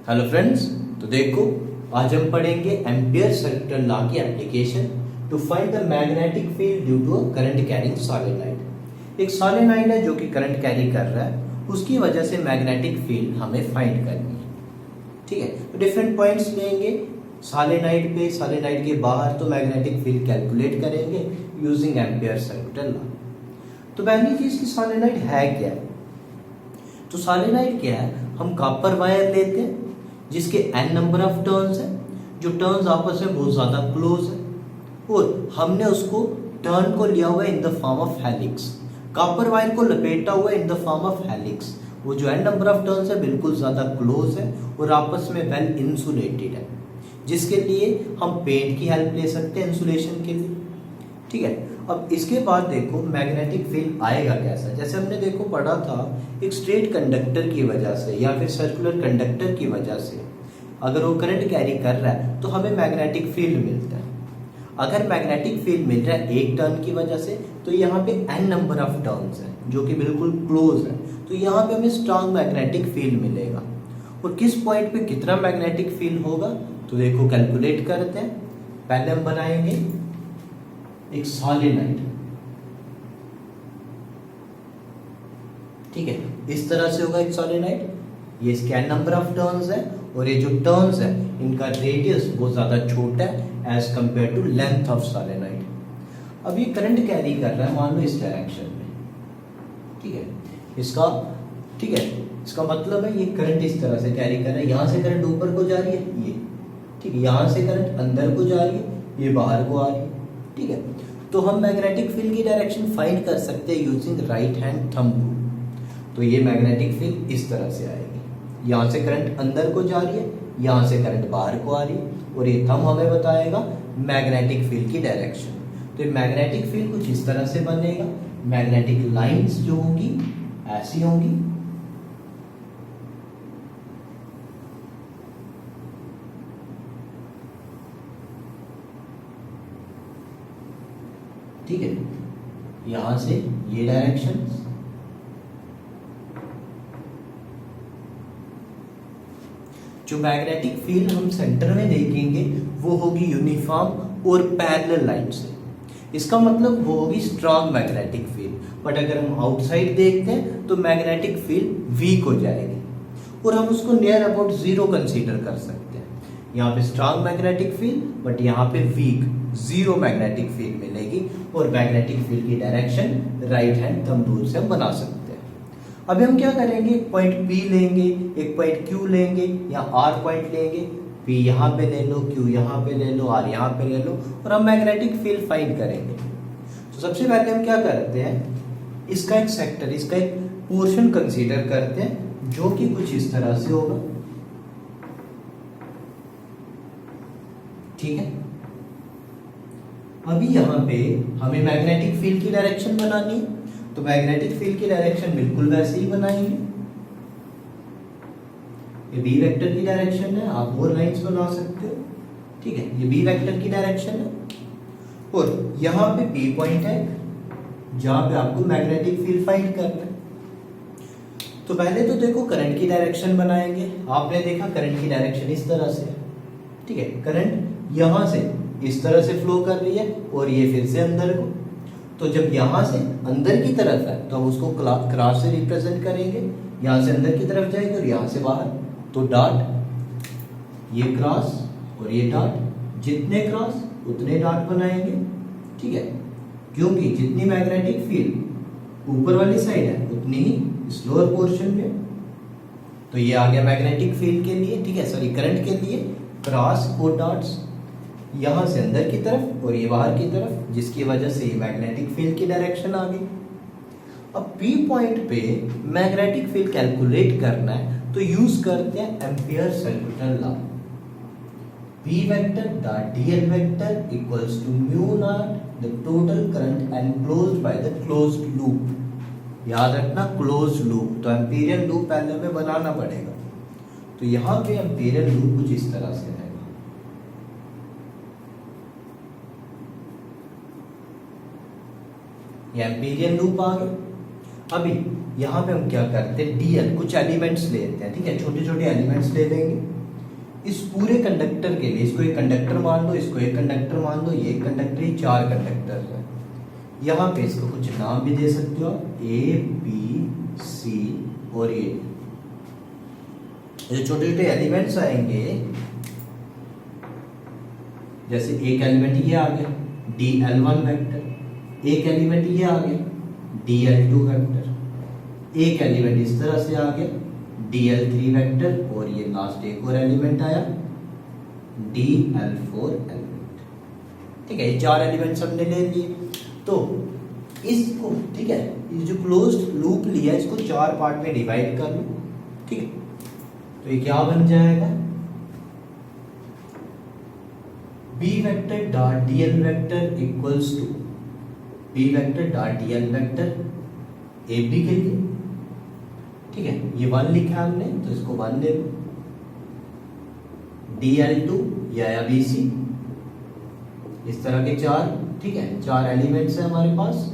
Hello friends, तो देखो आज हम पढ़ेंगे एम्पियर सर्कुलर लॉ की application to find the magnetic field due to a current carrying solenoid. एक सॉलिनॉइड है जो कि करंट कैरी कर रहा है, उसकी वजह से मैग्नेटिक फील्ड हमें फाइंड करनी है। ठीक है, तो डिफरेंट पॉइंट्स लेंगे सॉलिनॉइड पे, सॉलिनॉइड के बाहर तो मैग्नेटिक फील्ड कैलकुलेट करेंगे यूजिंग एम्पियर सर्कुलर लॉ। तो पहली चीज की सॉलिनॉइड है क्या है? तो सॉलिनॉइड क्या है? हम कॉपर वायर लेते हैं जिसके n नंबर ऑफ टर्न्स है, जो टर्न्स आपस में बहुत ज्यादा क्लोज है, और हमने उसको टर्न को लिया हुआ है in the form of helix. Copper wire को लपेटा हुआ है in the form of helix. वो जो n नंबर ऑफ टर्न्स है बिल्कुल ज्यादा क्लोज है और आपस में वेल इंसुलेटेड है, जिसके लिए हम पेंट की हेल्प ले सकते हैं इंसुलेशन के लिए। ठीक है, अब इसके बाद देखो मैग्नेटिक फील्ड आएगा कैसा। जैसे हमने देखो पढ़ा था, एक स्ट्रेट कंडक्टर की वजह से या फिर सर्कुलर कंडक्टर की वजह से अगर वो करंट कैरी कर रहा है तो हमें मैग्नेटिक फील्ड मिलता है। अगर मैग्नेटिक फील्ड मिल रहा है एक टर्न की वजह से, तो यहाँ पे n नंबर ऑफ टर्न्स है जो कि बिल्कुल क्लोज है, तो यहाँ पे हमें स्ट्रॉन्ग मैग्नेटिक फील्ड मिलेगा। और किस पॉइंट पे कितना मैग्नेटिक फील्ड होगा तो देखो कैलकुलेट करते हैं। पहले हम बनाएंगे एक सॉलिनॉइड। ठीक है, इस तरह से होगा एक सॉलिनॉइड। ये इसके n नंबर ऑफ टर्न्स है और ये जो टर्न्स है इनका रेडियस बहुत ज्यादा छोटा है as compare to length of solenoid. अब ये करंट कैरी कर रहा है मान लो इस डायरेक्शन में। ठीक है, इसका मतलब है ये करंट इस तरह से कैरी कर रहा है। यहां से करंट ऊपर को जा रही है, ये ठीक है, यहां से करंट अंदर को जा रही है, ये बाहर को आ रही है। ठीक है, तो हम मैग्नेटिक फील्ड की डायरेक्शन फाइंड कर सकते हैं using right hand thumb rule. तो ये मैग्नेटिक फील्ड इस तरह से आएगी, यहाँ से करंट अंदर को जा रही है, यहाँ से करंट बाहर को आ रही है, और ये थंब हमें बताएगा मैग्नेटिक फील्ड की डायरेक्शन। तो ये मैग्नेटिक फील्ड कुछ इस तरह से बनेगा। मैग्नेटिक लाइंस जो होंगी ऐसी होंगी, ठीक है, यहां से ये डायरेक्शन, जो मैग्नेटिक फील्ड हम सेंटर में देखेंगे वो होगी यूनिफॉर्म और पैरेलल लाइन से। इसका मतलब वो होगी स्ट्रॉन्ग मैग्नेटिक फील्ड। बट अगर हम आउटसाइड देखते हैं तो मैग्नेटिक फील्ड वीक हो जाएगी और हम उसको नियर अबाउट जीरो कंसीडर कर सकते हैं। यहाँ पे स्ट्रॉन्ग मैग्नेटिक फील्ड बट यहाँ पे वीक जीरो मैग्नेटिक फील्ड मिलेगी, और मैग्नेटिक फील्ड की direction right hand thumb rule से हम बना सकते हैं। अभी हम क्या करेंगे, एक पॉइंट P लेंगे, एक पॉइंट Q लेंगे या R पॉइंट लेंगे। P यहाँ पे ले लो, Q यहाँ पे ले लो, R यहाँ पे ले लो, और हम मैग्नेटिक फील्ड फाइंड करेंगे। तो सबसे पहले हम क्या करते हैं, इसका एक सेक्टर, इसका एक पोर्शन कंसीडर करते हैं जो कि कुछ इस तरह से होगा। ठीक है, अभी यहाँ पे हमें मैग्नेटिक फील्ड की डायरेक्शन बनानी है, तो मैग्नेटिक फील्ड की डायरेक्शन बिल्कुल वैसे ही बनाएंगे। ये बी वेक्टर की डायरेक्शन है, आप और लाइंस बना सकते हो। ठीक है, ये बी वेक्टर की डायरेक्शन है, और यहाँ पे पी पॉइंट है जहां पे आपको मैग्नेटिक फील्ड फाइंड करना है। तो पहले तो देखो करंट की डायरेक्शन बनाएंगे। आपने देखा करंट की डायरेक्शन इस तरह से। ठीक है, करंट यहां से इस तरह से फ्लो कर रही है और ये फिर से अंदर को। तो जब यहां से अंदर की तरफ है तो हम उसको क्रॉस से रिप्रेजेंट करेंगे। यहां से अंदर की तरफ जाएगी और यहां से बाहर, तो डॉट, ये क्रॉस और ये डॉट, जितने क्रॉस उतने डॉट बनाएंगे। ठीक है, क्योंकि जितनी मैग्नेटिक फील्ड ऊपर वाली साइड है उतनी ही इस लोअर पोर्शन में। तो ये आ गया मैग्नेटिक फील्ड के लिए, ठीक है, सॉरी करंट के लिए क्रॉस और डॉट्स यहां से अंदर की तरफ और ये बाहर की तरफ, जिसकी वजह से ये मैग्नेटिक फील्ड की डायरेक्शन आ गई। अब P पॉइंट पे मैग्नेटिक फील्ड कैलकुलेट करना है तो यूज करते हैं Ampere circular law. P vector dot dl vector equals to mu naught the total current enclosed by the closed loop. याद रखना क्लोज्ड लूप, तो एम्पीरियल लूप पहले हमें बनाना पड़ेगा। तो यहाँ पे एम्पीरियल लूप कुछ इस तरह से है। ये एम्पीरियल लूप आ गया। अभी यहाँ पे हम क्या करते हैं, डीएल कुछ एलिमेंट्स लेते हैं। ठीक है, छोटे छोटे एलिमेंट्स ले लेंगे। इस पूरे कंडक्टर के लिए, इसको एक कंडक्टर मान लो, इसको एक कंडक्टर मान लो, ये एक कंडक्टर, ये 4 कंडक्टर है। यहाँ पे इसको कुछ नाम भी दे सकते हो, A B C और ये छोटे छोटे एलिमेंट्स आएंगे, जैसे एक एलिमेंट ये आ गया DL1 वेक्टर, एक एलिमेंट ये आ गया DL2 वेक्टर, एक एलिमेंट इस तरह से आ गया DL3 वेक्टर, और ये लास्ट एक और एलिमेंट आया DL4 एलिमेंट। ठीक है, ये 4 एलिमेंट्स हमने ले लिए। तो इसको, ठीक है, ये जो क्लोज्ड लूप लिया इसको 4 पार्ट में डिवाइड कर लो। ठीक है, तो ये क्या बन जाएगा, B vector dot DL vector equals to B vector dot DL vector AB के लिए। ठीक है, ये 1 लिखा हमने तो इसको 1 ले लो, DL2 या BC, इस तरह के 4, ठीक है, 4 एलिमेंट्स है हमारे पास।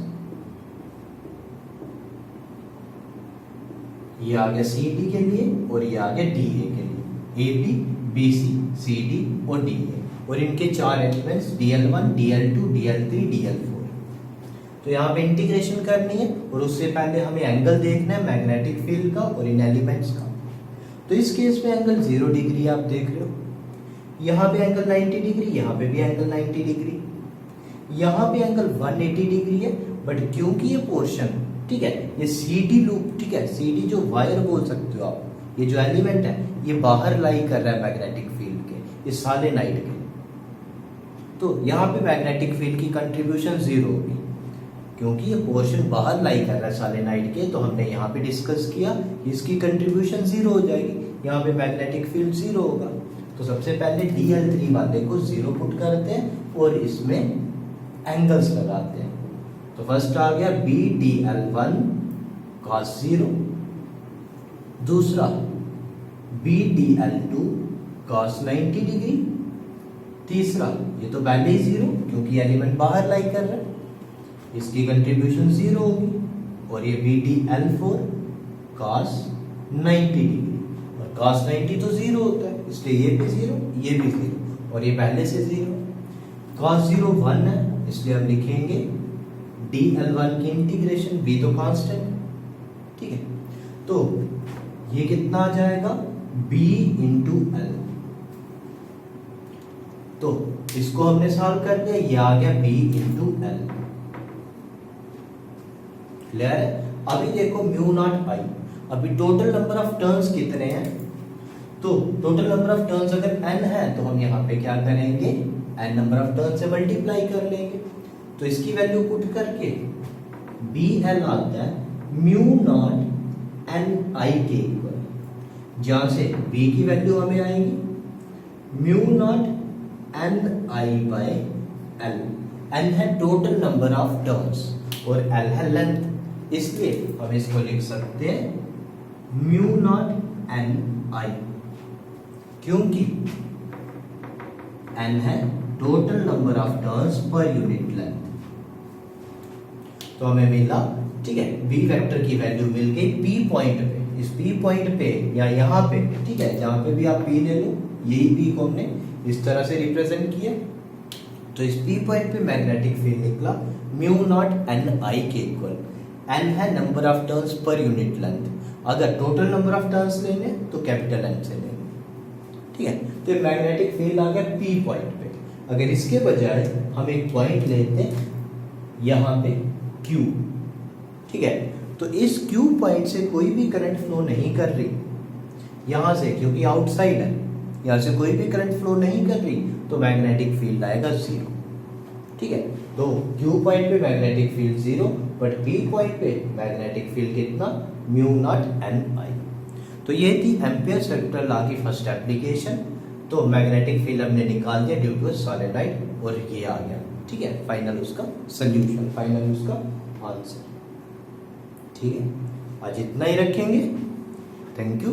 ये आ गया CD के लिए और ये आ गया DA के लिए, AB BC CD और DA, और इनके 4 elements DL1 DL2 DL3 DL4। तो यहाँ पे इंटीग्रेशन करनी है, और उससे पहले हमें एंगल देखना है मैग्नेटिक फील्ड का और इन एलिमेंट्स का। तो इस केस में एंगल 0 डिग्री आप देख रहे हो, यहाँ पे एंगल 90 डिग्री, यहाँ पे भी एंगल 90 डिग्री, यहाँ पे एंगल 180 डिग्री है। बट क्योंकि ये पोर्शन, ठीक है, ये CD लूप, ठीक है, CD जो वायर बोल सकते हो आप, ये जो एलिमेंट है ये बाहर लाई कर रहा है मैग्नेटिक फील्ड के, इस सोलेनॉइड के, तो यहाँ पे मैग्नेटिक फील्ड की कंट्रीब्यूशन 0 होगी। क्योंकि ये पोर्शन बाहर लाई कर रहा है सोलेनॉइड के, तो हमने यहाँ पे डिस्कस किया इसकी कंट्रीब्यूशन 0 हो जाएगी, यहाँ पे मैग्नेटिक फील्ड 0 होगा। तो सबसे पहले DL3 वाले को 0 पुट करते हैं और इसमें एंगल्स लगाते हैं। तो फर्स्ट आ गया BDL1 cos 0, दूसरा BDL2 cos 90 डिग्री, तीसरा ये तो पहले ही 0 क्योंकि एलिमेंट बाहर लाई कर रहा है, इसकी कंट्रीब्यूशन 0 होगी, और ये BDL4 cos 90 डिग्री, और cos 90 तो 0 होता है, इसलिए ये भी 0, ये भी 0, और ये पहले से 0। cos 0 1 है, इसलिए हम लिखेंगे DL1 की इंटीग्रेशन, B तो कांस्टेंट, ठीक है, तो ये कितना आ जाएगा B इंटू L। तो इसको हमने सॉल्व कर दिया, ये आ गया B इंटू L। क्लियर है? अभी देखो म्यू नॉट आई, अभी टोटल नंबर ऑफ टर्न्स कितने हैं, तो टोटल नंबर ऑफ टर्न्स अगर n है तो हम यहाँ पे क्या करेंगे, n नंबर ऑफ टर्न से मल्टीप्लाई कर लेंगे। तो इसकी वैल्यू पुट करके BL आता है म्यू नॉट n i के इक्वल, जहां से B की वैल्यू हमें आएगी mu naught n i by L। n है टोटल नंबर ऑफ टर्न्स और L है लेंथ, इसलिए हम इसको लिख सकते हैं म्यू नॉट n i, क्योंकि n है total number of turns per unit length. तो हमें मिला, ठीक है, B वेक्टर की वैल्यू मिल गई P पॉइंट पे, इस P पॉइंट पे या यहाँ पे, ठीक है, जहां पे भी आप P ले लो, यही P को हमने इस तरह से रिप्रेजेंट किया। तो इस P पॉइंट पे मैग्नेटिक फील्ड निकला म्यू नॉट n i के इक्वल। n है number of turns per unit length, अगर टोटल नंबर ऑफ टर्न्स लेने तो कैपिटल N से लेंगे, ठीक है। तो मैग्नेटिक फील्ड आ गया P पॉइंट पे। अगर इसके बजाय हम एक पॉइंट लेते हैं यहाँ पे Q, ठीक है, तो इस Q पॉइंट से कोई भी करंट फ्लो नहीं कर रही यहाँ से, क्योंकि आउटसाइड है, यहाँ से कोई भी करंट फ्लो नहीं कर रही, तो मैग्नेटिक फील्ड आएगा 0, ठीक है। तो Q पॉइंट पे magnetic field 0, but P point पे मैग्नेटिक फील्ड कितना, म्यू नॉट n i। तो ये थी एम्पियर सर्कुलर लॉ की फर्स्ट एप्लीकेशन। तो मैग्नेटिक फील्ड हमने निकाल दिया ड्यू टू सॉलिडॉइड, और ये आ गया, ठीक है, फाइनल उसका सोल्यूशन, फाइनल उसका आंसर, ठीक है। आज इतना ही रखेंगे, थैंक यू।